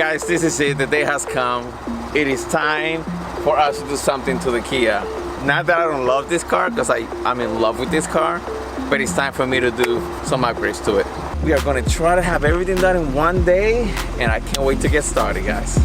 guys, this is it. The day has come. It is time for us to do something to the Kia. Not that I don't love this car, because I'm in love with this car, but it's time for me to do some upgrades to it. We are going to try to have everything done in one day, and I can't wait to get started, guys.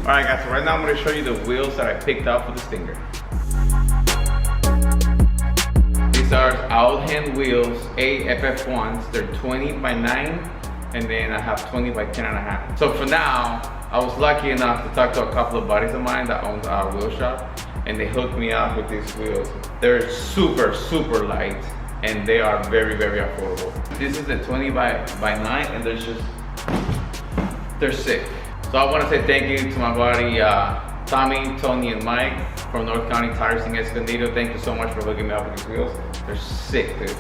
Alright guys, so right now I'm going to show you the wheels that I picked up for the Stinger. These are out hand wheels, AFF1s. They're 20 by 9, and then I have 20 by 10.5. So for now, I was lucky enough to talk to a couple of buddies of mine that own a wheel shop, and they hooked me up with these wheels. They're super, super light, and they are very, very affordable. This is the 20 by 9, and they're sick. So I want to say thank you to my buddy Tommy, Tony, and Mike from North County Tires in Escondido. Thank you so much for hooking me up with these wheels. They're sick, dude.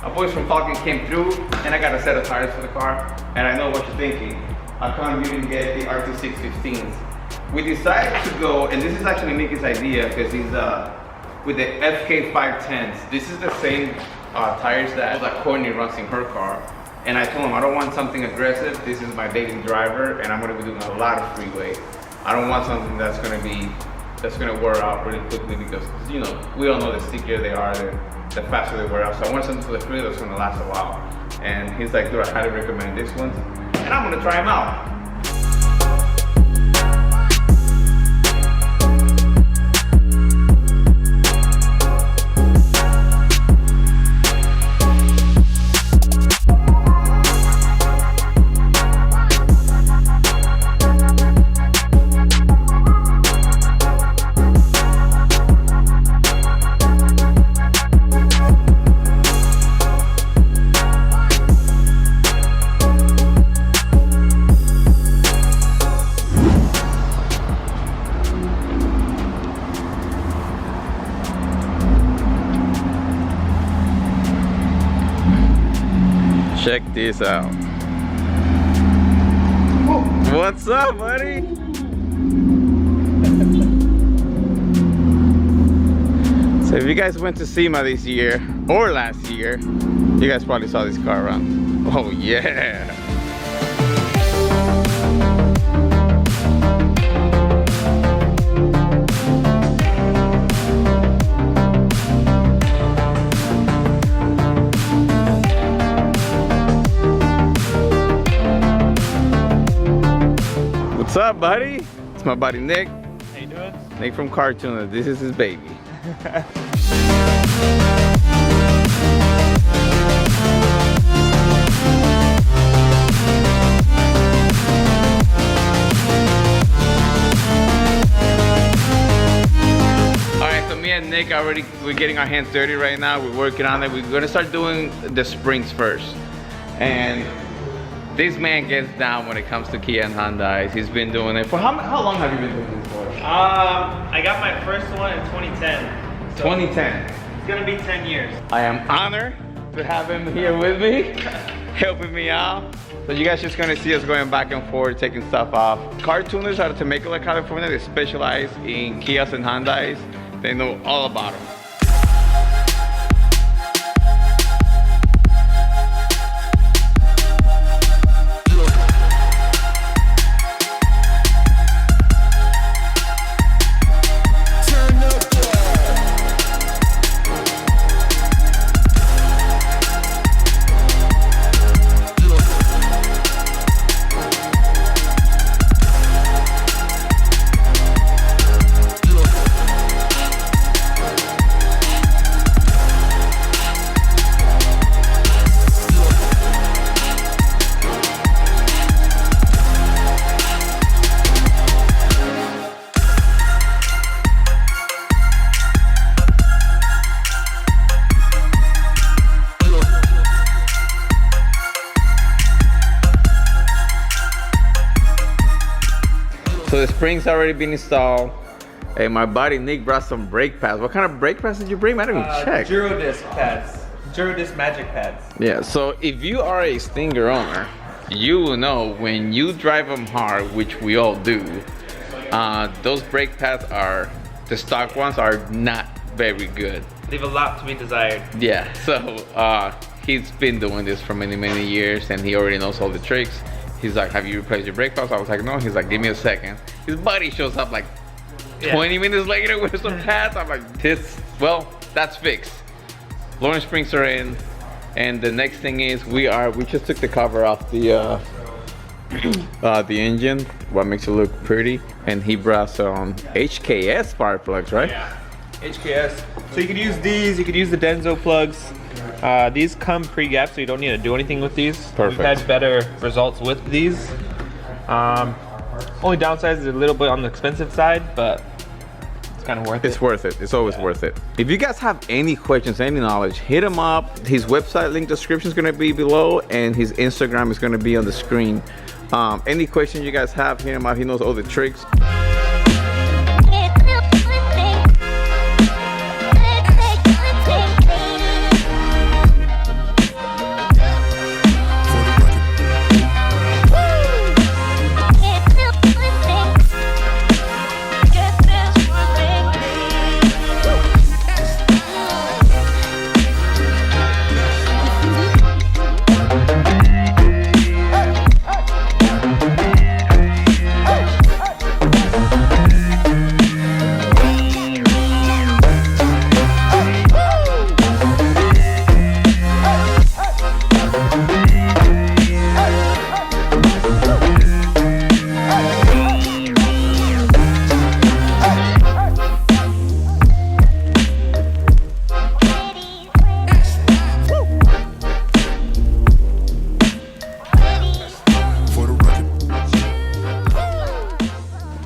Our boys from Falcon came through, and I got a set of tires for the car. And I know what you're thinking. How come you didn't get the RT615s? We decided to go, and this is actually Mickey's idea, because he's with the FK510s. This is the same tires that Courtney runs in her car. And I told him, I don't want something aggressive. This is my daily driver, and I'm gonna be doing a lot of freeway. I don't want something that's gonna wear out really quickly, because you know, we all know the stickier they are, the faster they wear out. So I want something for the freeway that's gonna last a while. And he's like, dude, I highly recommend this one, and I'm gonna try them out. Check this out. What's up, buddy? So if you guys went to SEMA this year or last year, you guys probably saw this car around. Oh yeah. What's up, buddy? It's my buddy Nick. How you doing? Nick from KHAR Tunerz. This is his baby. Alright, so me and Nick we're getting our hands dirty right now. We're working on it. We're gonna start doing the springs first. And this man gets down when it comes to Kia and Hyundais. He's been doing it for how long have you been doing this for? I got my first one in 2010. So 2010. It's gonna be 10 years. I am honored to have him here with me, helping me out. So you guys just gonna see us going back and forth, taking stuff off. KHAR Tunerz out of Temecula, California. They specialize in Kias and Hyundais. They know all about them. So the spring's already been installed. Hey, my buddy Nick brought some brake pads. What kind of brake pads did you bring? I didn't even check. Duradisc pads. Duradisc magic pads. Yeah, so if you are a Stinger owner, you will know when you drive them hard, which we all do, those brake pads the stock ones are not very good. Leave a lot to be desired. Yeah, so he's been doing this for many years and he already knows all the tricks. He's like, have you replaced your brake pads? I was like, no. He's like, give me a second. His buddy shows up like 20 minutes later with some pads. I'm like, well, that's fixed. Lawrence springs are in, and the next thing is we just took the cover off the engine, what makes it look pretty, and he brought some HKS spark plugs, right? Yeah, HKS. So you could use these, you could use the Denso plugs. These come pre-gapped, so you don't need to do anything with these. Perfect. We've had better results with these. Only downside is a little bit on the expensive side, but it's kind of worth it. It's worth it. It's always worth it. If you guys have any questions, any knowledge, hit him up. His website link description is going to be below, and his Instagram is going to be on the screen. Any questions you guys have, hit him up. He knows all the tricks.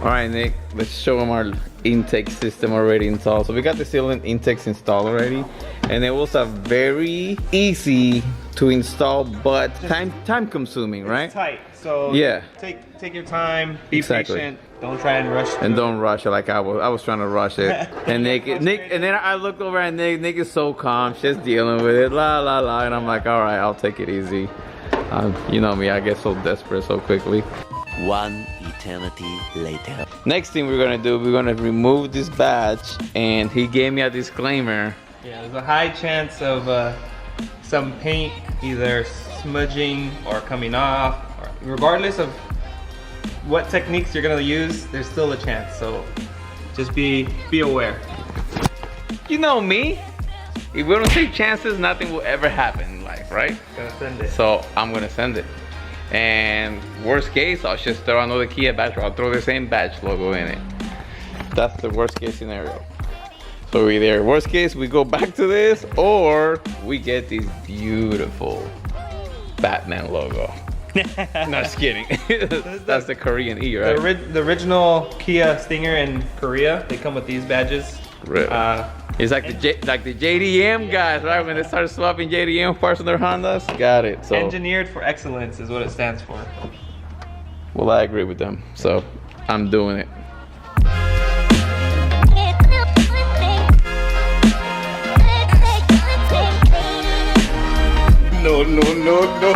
Alright, Nick, let's show them our intake system already installed. So we got the cylinder intakes installed already, and it was a very easy to install but time consuming, right? It's tight, so yeah, take your time, be patient, don't try and rush and don't rush it like I was trying to rush it. And Nick, and then I looked over at Nick is so calm, just dealing with it, la la la, and I'm like, all right, I'll take it easy. You know me, I get so desperate so quickly. One eternity later. Next thing we're gonna do, we're gonna remove this badge, and he gave me a disclaimer. Yeah, there's a high chance of some paint either smudging or coming off. Or regardless of what techniques you're gonna use, there's still a chance. So just be aware. You know me. If we don't take chances, nothing will ever happen in life, right? Gonna send it. So I'm gonna send it. And worst case, I'll just throw another Kia badge, or I'll throw the same badge logo in it. That's the worst case scenario. So either worst case, we go back to this, or we get this beautiful Batman logo. No, just kidding. That's the Korean E, right? The original Kia Stinger in Korea, they come with these badges. Really? It's like the JDM guys, right? When they started swapping JDM parts on their Hondas, got it. So Engineered for excellence is what it stands for. well, I agree with them, so I'm doing it. No, no, no, no.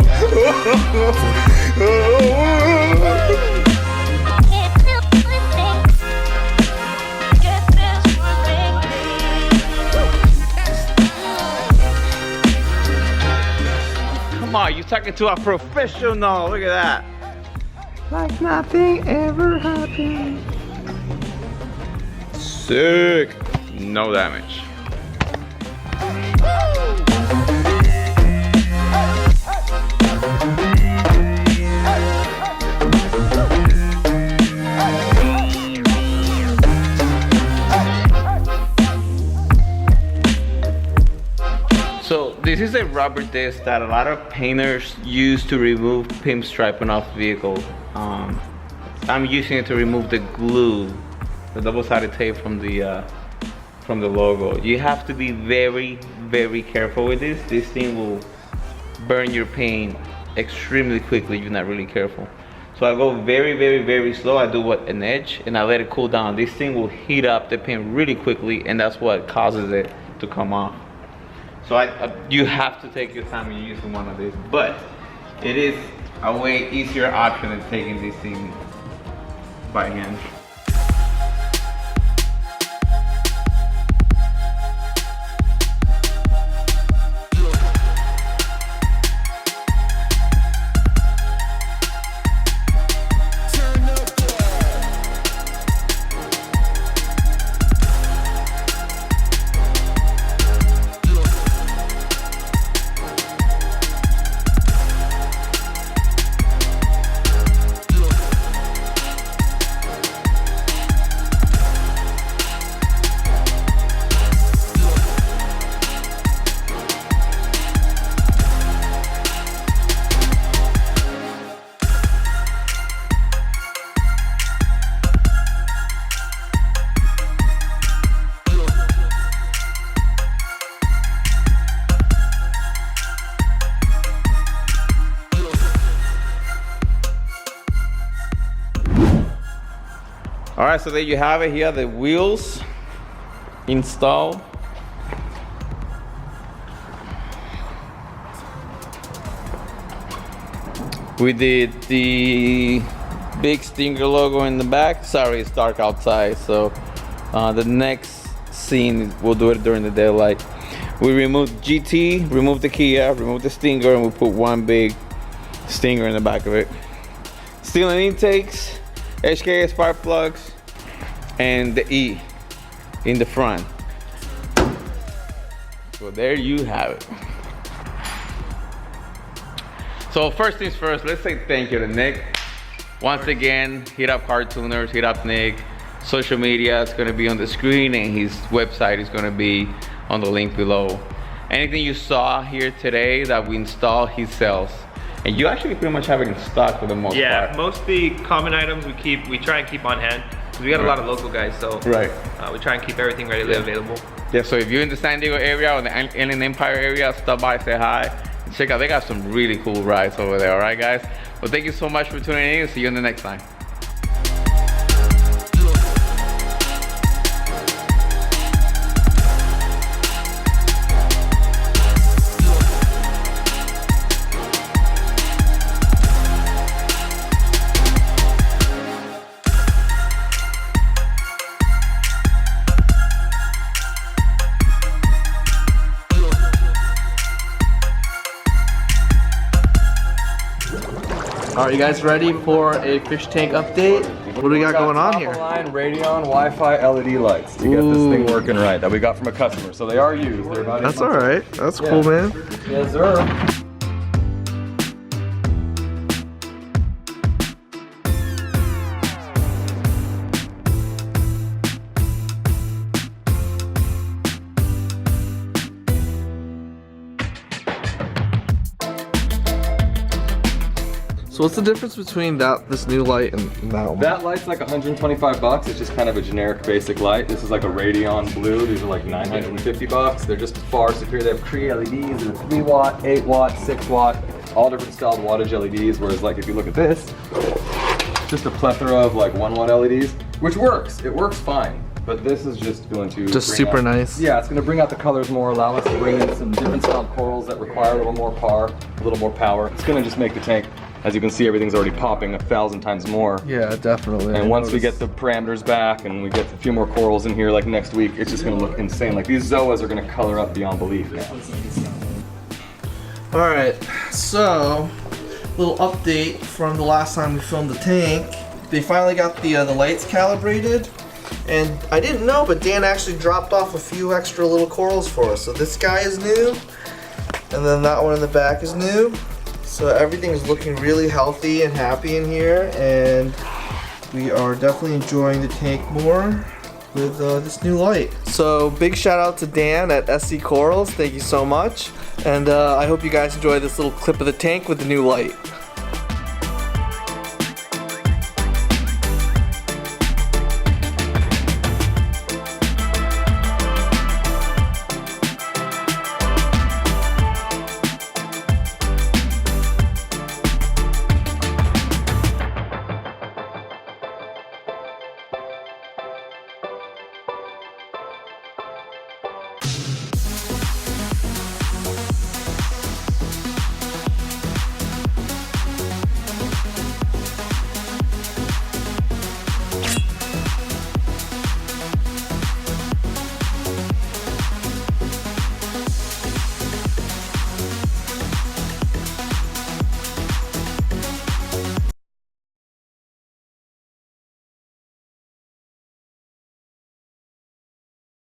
Come on, you're talking to a professional. Look at that. Like nothing ever happened. Sick. No damage. So this is a rubber disc that a lot of painters use to remove pinstriping off vehicles. I'm using it to remove the glue, the double-sided tape from the logo. You have to be very, very careful with this. This thing will burn your paint extremely quickly if you're not really careful. So I go very, very, very slow. I do an edge, and I let it cool down. This thing will heat up the paint really quickly, and that's what causes it to come off. So you have to take your time when you're using one of these, but it is a way easier option than taking this thing by hand. right, so there you have it. Here, the wheels installed. We did the big Stinger logo in the back. Sorry, it's dark outside, so the next scene we'll do it during the daylight. We removed GT, removed the Kia, removed the Stinger, and we put one big Stinger in the back of it. Steel and intakes, HK spark plugs, and the E in the front. So there you have it. So first things first, let's say thank you to Nick. Once again, hit up KHAR Tunerz, hit up Nick. Social media is gonna be on the screen and his website is gonna be on the link below. Anything you saw here today that we installed, he sells. And you actually pretty much have it in stock for the most part. Yeah, most of the common items we try and keep on hand. Because we got a lot of local guys, so we try and keep everything readily available. Yeah, so if you're in the San Diego area or the Inland Empire area, stop by, say hi. Check out, they got some really cool rides over there, all right guys? Well, thank you so much for tuning in, and see you in the next time. All right, you guys ready for a fish tank update? What do we got going on here? Top-of-line Radeon Wi-Fi LED lights to get this thing working right that we got from a customer. So they are used. They're about That's all right. That's cool, man. Yes, sir. So what's the difference between this new light and that one? That light's like 125 bucks. It's just kind of a generic basic light. This is like a Radeon blue. These are like 950 bucks. They're just far superior. They have Cree LEDs and 3 watt, 8 watt, 6 watt, all different styled wattage LEDs. Whereas like if you look at this, just a plethora of like 1 watt LEDs, which works. It works fine. But this is just going to just super out, nice. Yeah, it's going to bring out the colors more, allow us to bring in some different styled corals that require a little more power, a little more power. It's going to just make the tank, as you can see, everything's already popping 1,000 times more. Yeah, definitely. And once we get the parameters back and we get a few more corals in here like next week, it's just going to look insane. Like these zoas are going to color up beyond belief now. All right, so little update from the last time we filmed the tank. They finally got the lights calibrated. And I didn't know, but Dan actually dropped off a few extra little corals for us. So this guy is new, and then that one in the back is new. So everything is looking really healthy and happy in here, and we are definitely enjoying the tank more with this new light. So big shout out to Dan at SC Corals. Thank you so much. And I hope you guys enjoy this little clip of the tank with the new light.